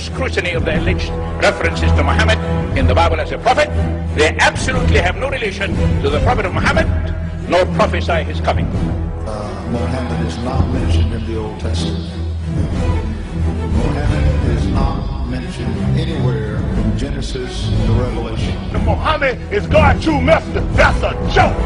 scrutiny of the alleged references to Muhammad in the Bible as a prophet, they absolutely have no relation to the prophet of Muhammad, nor prophesy his coming. Muhammad is not mentioned in the Old Testament. Muhammad is not mentioned anywhere from Genesis to Revelation. Muhammad is God's true messenger. That's a joke.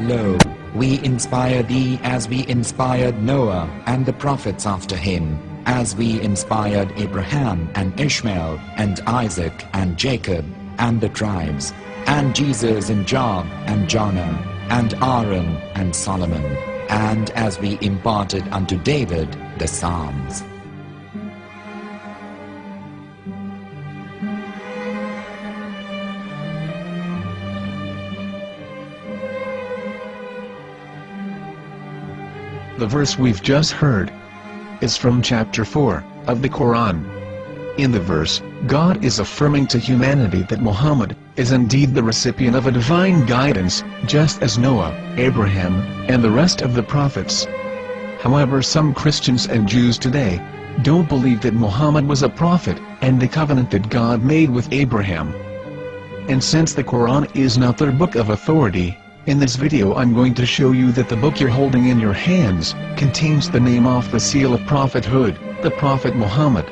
Lo, we inspire thee as we inspired Noah and the prophets after him, as we inspired Abraham and Ishmael and Isaac and Jacob and the tribes, and Jesus and Job and Jonah and Aaron and Solomon, and as we imparted unto David the Psalms. The verse we've just heard is from chapter 4 of the Quran. In the verse, God is affirming to humanity that Muhammad is indeed the recipient of a divine guidance, just as Noah, Abraham, and the rest of the prophets. However, some Christians and Jews today don't believe that Muhammad was a prophet and the covenant that God made with Abraham. And since the Quran is not their book of authority, in this video I'm going to show you that the book you're holding in your hands contains the name off the seal of prophethood, the Prophet Muhammad.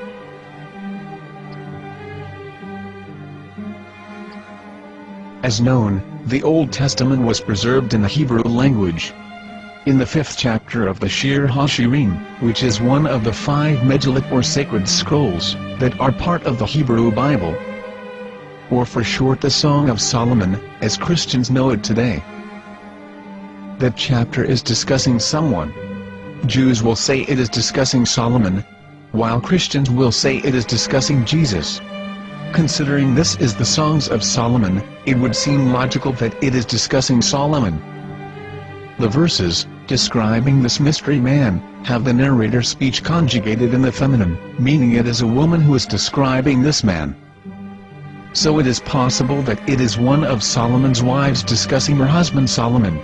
As known, the Old Testament was preserved in the Hebrew language. In the 5th chapter of the Shir HaShirim, which is one of the 5 Megillat or sacred scrolls that are part of the Hebrew Bible, or for short the Song of Solomon, as Christians know it today. That chapter is discussing someone. Jews will say it is discussing Solomon, while Christians will say it is discussing Jesus. Considering this is the Songs of Solomon, it would seem logical that it is discussing Solomon. The verses, describing this mystery man, have the narrator's speech conjugated in the feminine, meaning it is a woman who is describing this man. So it is possible that it is one of Solomon's wives discussing her husband Solomon.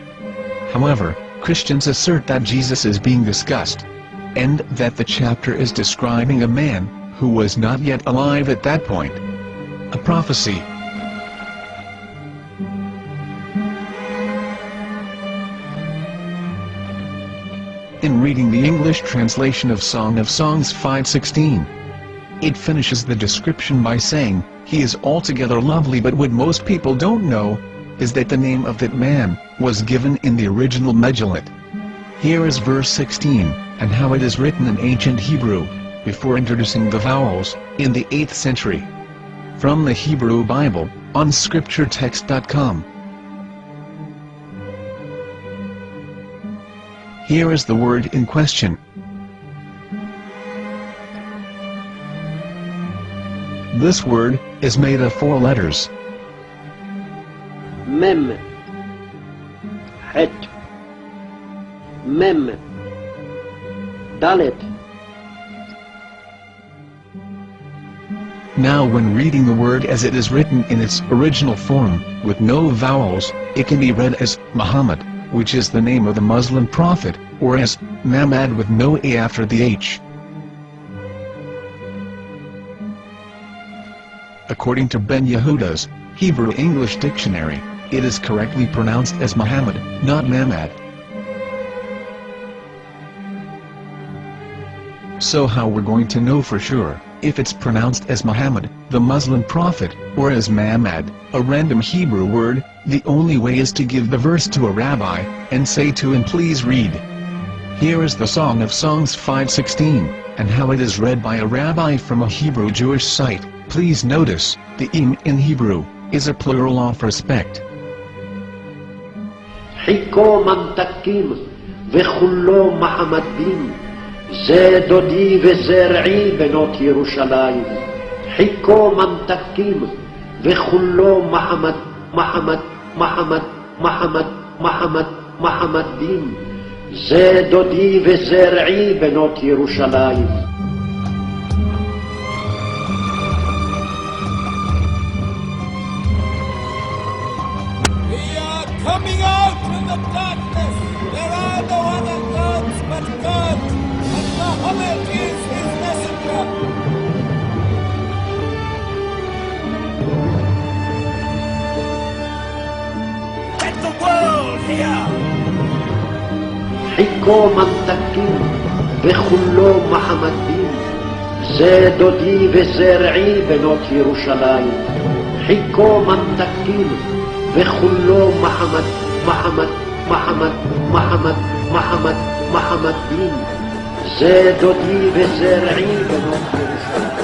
However, Christians assert that Jesus is being discussed, and that the chapter is describing a man who was not yet alive at that point. A prophecy. In reading the English translation of Song of Songs 5:16, it finishes the description by saying, "He is altogether lovely," but what most people don't know is that the name of that man was given in the original Megillat. Here is verse 16, and how it is written in ancient Hebrew, before introducing the vowels, in the 8th century. From the Hebrew Bible, on scripturetext.com. Here is the word in question. This word is made of 4 letters. Mem, Het, Mem, Dalet. Now when reading the word as it is written in its original form, with no vowels, it can be read as Muhammad, which is the name of the Muslim prophet, or as Mamad with no A after the H. According to Ben Yehuda's Hebrew English Dictionary, it is correctly pronounced as Muhammad, not Mamad. So how we're going to know for sure if it's pronounced as Muhammad, the Muslim prophet, or as Mamad, a random Hebrew word? The only way is to give the verse to a rabbi, and say to him, "Please read." Here is the Song of Songs 5:16, and how it is read by a rabbi from a Hebrew Jewish site. Please notice, the im in Hebrew is a plural of respect. חיכו ממתקים וכולו מחמדים, זה דודי וזרעי בנות ירושלים. חיכו ממתקים וכולו מחמד, מחמד, מחמד, מחמד, מחמד, מחמדים. זה דודי וזרעי בנות ירושלים. Coming out from the darkness, there are no other gods but God, and Muhammad is his messenger. Let the world hear. חיכו ממתקים וכולו מחמדים. זה דודי וזרעי בנות ירושלים. חיכו ממתקים וכולו מחמד, מחמד, מחמד, מחמד, מחמד, מחמדים. זה דודי וזרעי בנות ירושלים.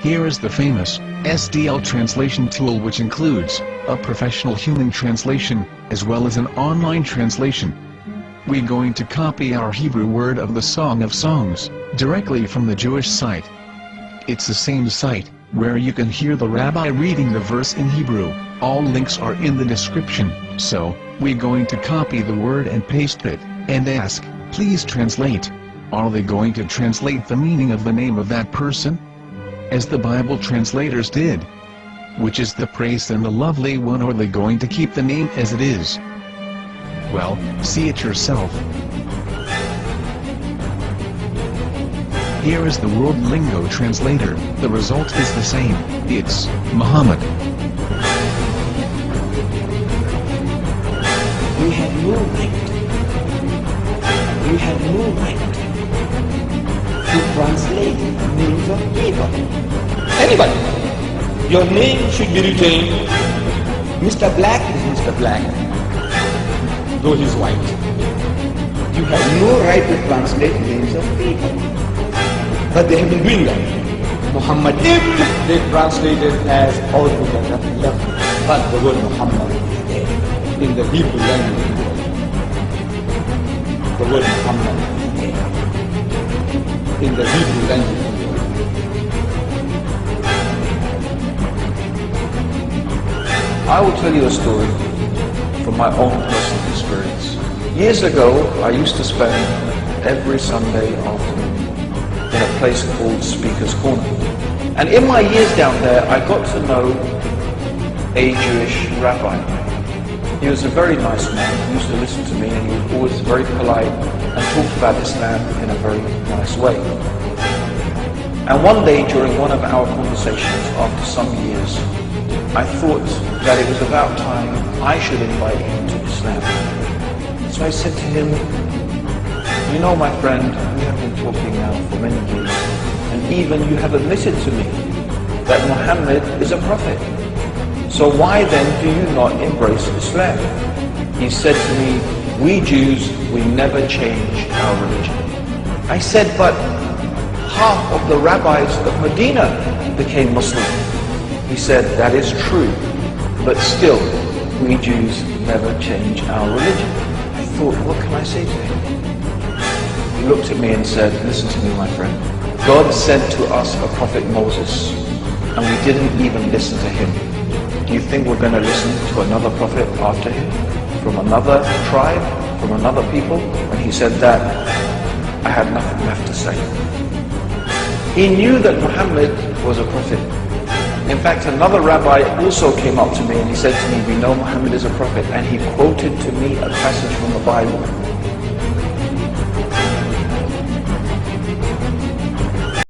Here is the famous SDL translation tool, which includes a professional human translation, as well as an online translation. We're going to copy our Hebrew word of the Song of Songs, directly from the Jewish site. It's the same site, where you can hear the rabbi reading the verse in Hebrew. All links are in the description, so, we're going to copy the word and paste it, and ask, please translate. Are they going to translate the meaning of the name of that person? As the Bible translators did. Which is the praised and the lovely one, or are they going to keep the name as it is? Well, see it yourself. Here is the World Lingo Translator. The result is the same. It's Muhammad. We have no right. We have no right to translate names of people. Anybody. Your name should be retained. Mr. Black is Mr. Black, though he's white. You have no right to translate names of people. But they have been doing that. Muhammad Ibn, they translated as altogether left. But the word Muhammad is there in the Hebrew language. The word Muhammad is there in the Hebrew language. I will tell you a story from my own personal experience. Years ago, I used to spend every Sunday afternoon in a place called Speaker's Corner. And in my years down there, I got to know a Jewish rabbi. He was a very nice man. He used to listen to me, and he was always very polite and talked about Islam in a very nice way. And one day, during one of our conversations after some years, I thought that it was about time I should invite him to Islam. So I said to him, you know, my friend, we have been talking now for many years, and even you have admitted to me that Muhammad is a prophet. So why then do you not embrace Islam? He said to me, we Jews, we never change our religion. I said, but half of the rabbis of Medina became Muslim. He said, that is true, but still, we Jews never change our religion. I thought, what can I say to him? He looked at me and said, listen to me, my friend. God sent to us a prophet Moses, and we didn't even listen to him. Do you think we're going to listen to another prophet after him? From another tribe? From another people? When he said that, I had nothing left to say. He knew that Muhammad was a prophet. In fact, another rabbi also came up to me and he said to me, we know Muhammad is a prophet, and he quoted to me a passage from the Bible